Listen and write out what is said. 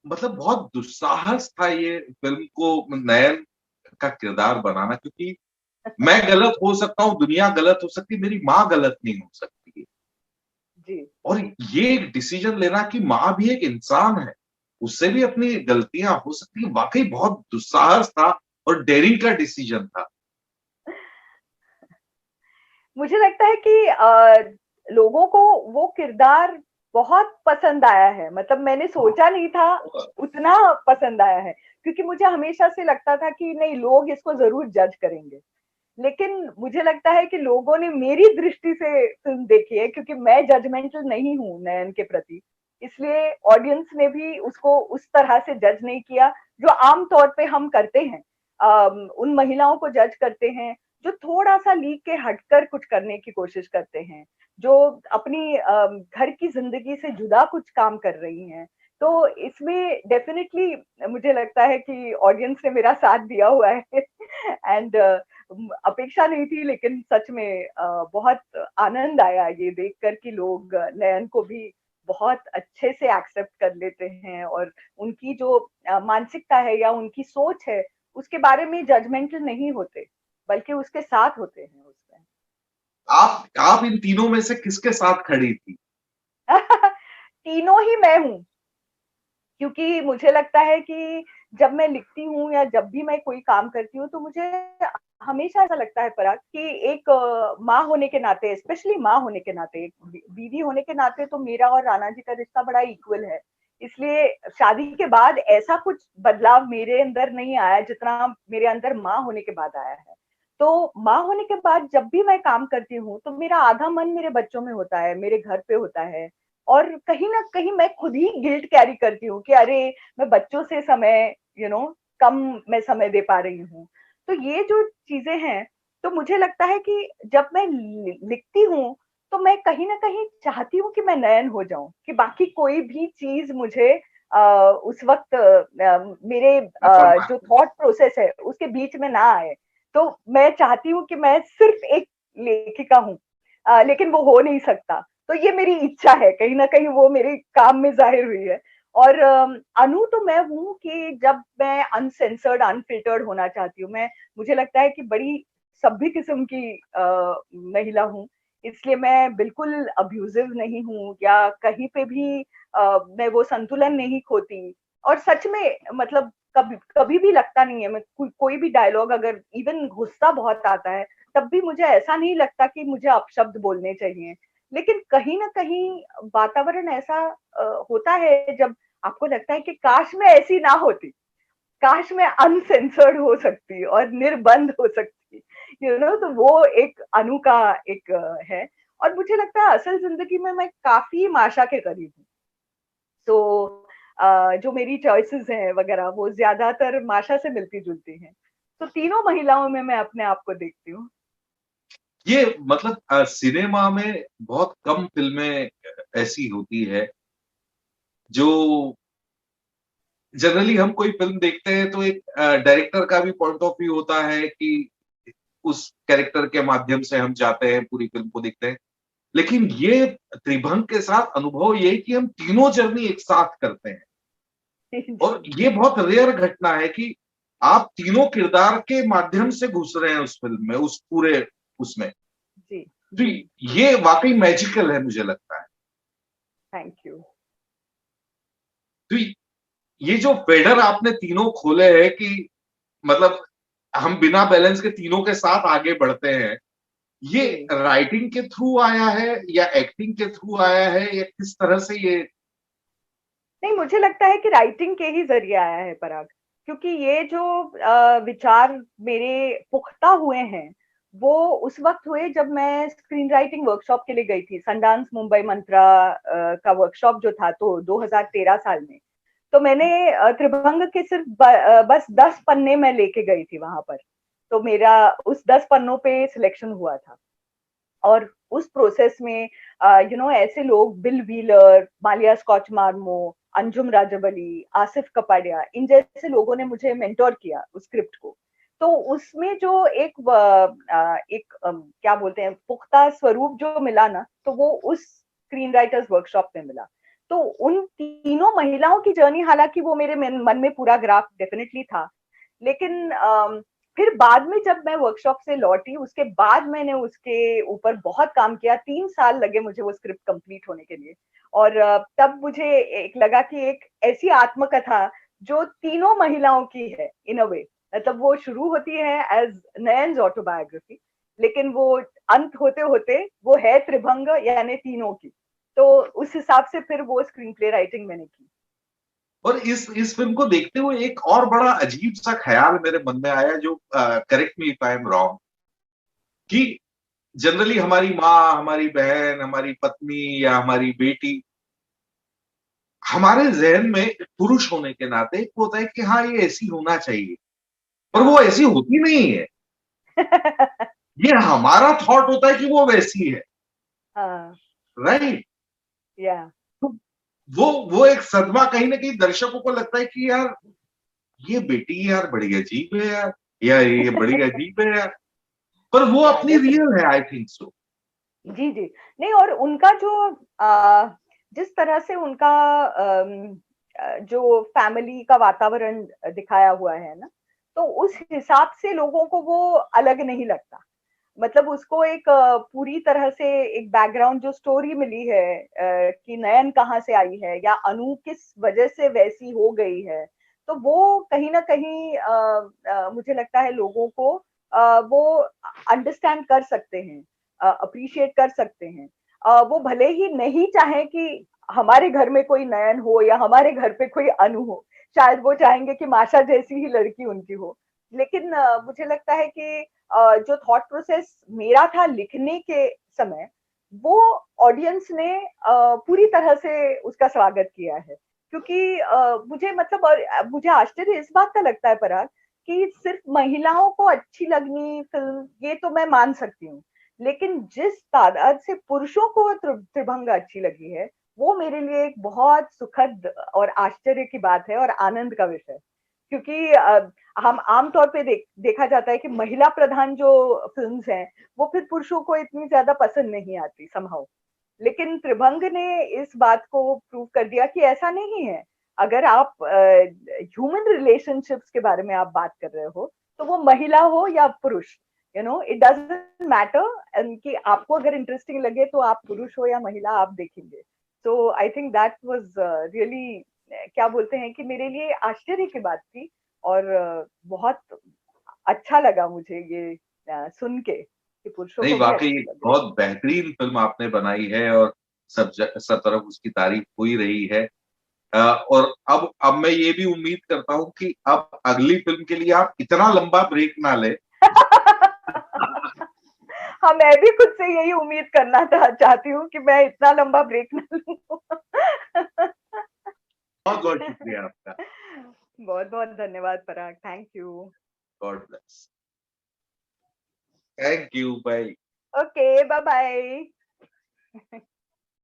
मतलब बहुत दुस्साहस था ये फ़िल्म को नयन का किरदार बनाना, क्योंकि मैं गलत हो सकता हूँ, दुनिया गलत हो सकती है, मेरी माँ गलत नहीं हो सकती है। जी। और ये एक डिसीज़न लेना कि माँ भी एक इंसान है, उससे भी अपनी गलतियाँ हो सकती हैं, वाक़ई बहुत दुस्साहस था और डेयरिंग का डिसीज़न था। मुझे लगता है कि लोगों को वो किरदार बहुत पसंद आया है, मतलब मैंने हाँ, सोचा नहीं था बहुत। उतना पसंद आया है, क्योंकि मुझे हमेशा से लगता था कि नहीं, लोग इसको जरूर जज करेंगे। लेकिन मुझे लगता है कि लोगों ने मेरी दृष्टि से फिल्म देखी है, क्योंकि मैं जजमेंटल नहीं हूँ नयन के प्रति, इसलिए ऑडियंस ने भी उसको उस तरह से जज नहीं किया जो आम तौर पे हम करते हैं। उन महिलाओं को जज करते हैं जो थोड़ा सा लीक के हटकर कुछ करने की कोशिश करते हैं, जो अपनी घर की जिंदगी से जुदा कुछ काम कर रही हैं। तो इसमें डेफिनेटली मुझे लगता है कि ऑडियंस ने मेरा साथ दिया हुआ है। एंड अपेक्षा नहीं थी, लेकिन सच में बहुत आनंद आया ये देखकर कि लोग नयन को भी बहुत अच्छे से एक्सेप्ट कर लेते हैं, और उनकी जो मानसिकता है या उनकी सोच है उसके बारे में जजमेंटल नहीं होते, बल्कि उसके साथ होते हैं उसमें। आप इन तीनों में से किसके साथ खड़ी थी? तीनों ही मैं हूँ, क्योंकि मुझे लगता है कि जब मैं लिखती हूँ या जब भी मैं कोई काम करती हूँ, तो मुझे हमेशा ऐसा लगता है पराग कि एक माँ होने के नाते, स्पेशली माँ होने के नाते, एक बीवी होने के नाते, तो मेरा और राणा जी का रिश्ता बड़ा इक्वल है। इसलिए शादी के बाद ऐसा कुछ बदलाव मेरे अंदर नहीं आया जितना मेरे अंदर माँ होने के बाद आया है। तो माँ होने के बाद जब भी मैं काम करती हूँ, तो मेरा आधा मन मेरे बच्चों में होता है, मेरे घर पे होता है, और कहीं ना कहीं मैं खुद ही गिल्ट कैरी करती हूँ कि अरे, मैं बच्चों से समय कम मैं समय दे पा रही हूँ। तो ये जो चीजें हैं, तो मुझे लगता है कि जब मैं लिखती हूँ, तो मैं कहीं ना कहीं चाहती हूँ कि मैं नयन हो जाऊं, कि बाकी कोई भी चीज मुझे उस वक्त मेरे लापरवाह। जो थॉट प्रोसेस है उसके बीच में ना आए। तो मैं चाहती हूँ कि मैं सिर्फ एक लेखिका हूँ, लेकिन वो हो नहीं सकता। तो ये मेरी इच्छा है, कहीं ना कहीं वो मेरे काम में जाहिर हुई है। और अनु तो मैं हूँ कि जब मैं अनसेंसर्ड अनफिल्टर्ड होना चाहती हूँ, मैं, मुझे लगता है कि बड़ी सभ्य किस्म की महिला हूँ, इसलिए मैं बिल्कुल अब्यूजिव नहीं हूँ, या कहीं पे भी मैं वो संतुलन नहीं खोती। और सच में मतलब कभी कभी भी लगता नहीं है, मैं कोई भी डायलॉग, अगर इवन गुस्सा बहुत आता है, तब भी मुझे ऐसा नहीं लगता कि मुझे अपशब्द बोलने चाहिए। लेकिन कहीं ना कहीं वातावरण ऐसा होता है जब आपको लगता है कि काश मैं ऐसी ना होती, काश मैं अनसेंसर्ड हो सकती और निर्बंध हो सकती, तो वो एक अनु का एक है। और मुझे लगता है असल जिंदगी में मैं काफी माशा के करीब हूँ। तो जो मेरी चॉइसेस हैं वगैरह, वो ज्यादातर माशा से मिलती जुलती हैं। तो तीनों महिलाओं में मैं अपने आप को देखती हूँ। ये मतलब सिनेमा में बहुत कम फ़िल्में ऐसी होती है, जो जनरली हम कोई फ़िल्म देखते हैं तो एक डायरेक्टर का भी पॉइंट ऑफ व्यू होता है कि उस कैरेक्टर के माध्यम से हम जाते हैं, पूरी फ़िल्म को देखते हैं। लेकिन ये त्रिभंग के साथ अनुभव ये है कि हम तीनों जर्नी एक साथ करते हैं, और जी। ये बहुत रेयर घटना है कि आप तीनों किरदार के माध्यम से घुस रहे हैं उस फ़िल्म में, उस पूरे उसमें। जी। तो जी। ये वाक़ई मैजिकल है, मुझे लगता है। Thank you. तो ये जो फेडर आपने तीनों खोले हैं कि मतलब हम बिना बैलेंस के तीनों के साथ आगे बढ़ते हैं, ये जी। राइटिंग के थ्रू आया है या एक्टिंग के थ्रू आया है या किस तरह से ये? नहीं, मुझे लगता है कि राइटिंग के ही जरिए आया है पराग, क्योंकि ये जो विचार मेरे पुख्ता हुए हैं, वो उस वक्त हुए जब मैं स्क्रीन राइटिंग वर्कशॉप के लिए गई थी, सनडांस मुंबई मंत्रा का वर्कशॉप जो था, तो 2013 साल में। तो मैंने त्रिभंग के सिर्फ बस 10 पन्ने मैं लेके गई थी वहां पर। तो मेरा उस 10 पन्नों पे सिलेक्शन हुआ था। और उस प्रोसेस में ऐसे लोग, बिल व्हीलर, मालिया स्कॉच मार्मो, अंजुम राजबली, आसिफ कपाडिया, इन जैसे लोगों ने मुझे मेंटोर किया उस स्क्रिप्ट को। तो उसमें जो एक क्या बोलते हैं, पुख्ता स्वरूप जो मिला ना, तो वो उस स्क्रीन राइटर्स वर्कशॉप में मिला। तो उन तीनों महिलाओं की जर्नी, हालांकि वो मेरे मन में पूरा ग्राफ डेफिनेटली था, लेकिन फिर बाद में जब मैं वर्कशॉप से लौटी, उसके बाद मैंने उसके ऊपर बहुत काम किया। 3 साल लगे मुझे वो स्क्रिप्ट कंप्लीट होने के लिए। और तब मुझे एक लगा कि एक ऐसी आत्मकथा जो तीनों महिलाओं की है इन अ वे, मतलब वो शुरू होती है एज नयन्स ऑटोबायोग्राफी, लेकिन वो अंत होते होते वो है त्रिभंग यानी तीनों की। तो उस हिसाब से फिर वो स्क्रीन प्ले राइटिंग मैंने की। और इस फिल्म को देखते हुए एक और बड़ा अजीब सा ख्याल मेरे मन में आया, जो correct me if I am wrong, कि जनरली हमारी माँ, हमारी बहन, हमारी पत्नी या हमारी बेटी, हमारे जहन में पुरुष होने के नाते एक होता है कि हाँ ये ऐसी होना चाहिए, पर वो हाँ। ऐसी होती नहीं है। ये हमारा थॉट होता है कि वो वैसी है। हाँ। राइट। या। तो वो एक सदमा कहीं ना कहीं दर्शकों को लगता है कि यार ये बेटी यार बड़ी अजीब है यार, या ये बड़ी अजीब है यार, पर वो या अपनी डेफिनेटली। रियल है, आई थिंक सो। जी, जी। नहीं, और उनका जो जिस तरह से उनका जो फैमिली का वातावरण दिखाया हुआ है ना, तो उस हिसाब से लोगों को वो अलग नहीं लगता। मतलब उसको एक पूरी तरह से एक बैकग्राउंड जो स्टोरी मिली है, कि नयन कहाँ से आई है या अनु किस वजह से वैसी हो गई है, तो वो कहीं ना कहीं मुझे लगता है लोगों को वो अंडरस्टैंड कर सकते हैं, अप्रिशिएट कर सकते हैं। वो भले ही नहीं चाहे कि हमारे घर में कोई नयन हो या हमारे घर पे कोई अनु हो, शायद वो चाहेंगे कि माशा जैसी ही लड़की उनकी हो। लेकिन मुझे लगता है कि जो थॉट प्रोसेस मेरा था लिखने के समय, वो ऑडियंस ने पूरी तरह से उसका स्वागत किया है। क्योंकि मुझे मतलब, और मुझे आश्चर्य इस बात का लगता है पराग, कि सिर्फ महिलाओं को अच्छी लगनी फिल्म ये तो मैं मान सकती हूँ, लेकिन जिस तादाद से पुरुषों को त्रिभंग अच्छी लगी है, वो मेरे लिए एक बहुत सुखद और आश्चर्य की बात है और आनंद का विषय। क्योंकि हम आमतौर पे देखा जाता है कि महिला प्रधान जो फिल्म्स हैं, वो फिर पुरुषों को इतनी ज्यादा पसंद नहीं आती समहाउ। लेकिन त्रिभंग ने इस बात को प्रूव कर दिया कि ऐसा नहीं है। अगर आप ह्यूमन रिलेशनशिप्स के बारे में आप बात कर रहे हो, तो वो महिला हो या पुरुष, इट डजंट मैटर, कि आपको अगर इंटरेस्टिंग लगे तो आप पुरुष हो या महिला आप देखेंगे। तो I think that was really, क्या बोलते हैं, कि मेरे लिए आश्चर्य की बात थी। और बहुत अच्छा लगा मुझे ये सुन के कि पुरुषों नहीं, को भी वाकई अच्छी एक लग रही बहुत बेहतरीन फिल्म आपने बनाई है, और सब तरफ उसकी तारीफ हो ही रही है। और अब मैं ये भी उम्मीद करता हूँ कि अब अगली फिल्म के लिए आप इतना लंबा ब्रेक ना ले। है। हाँ, मैं भी खुद से यही उम्मीद करना चाहती हूँ कि मैं इतना लंबा ब्रेक ना लूं। बहुत बहुत शुक्रिया आपका। बहुत बहुत धन्यवाद Parag, thank you. God bless. Thank you, bye. Okay, bye bye.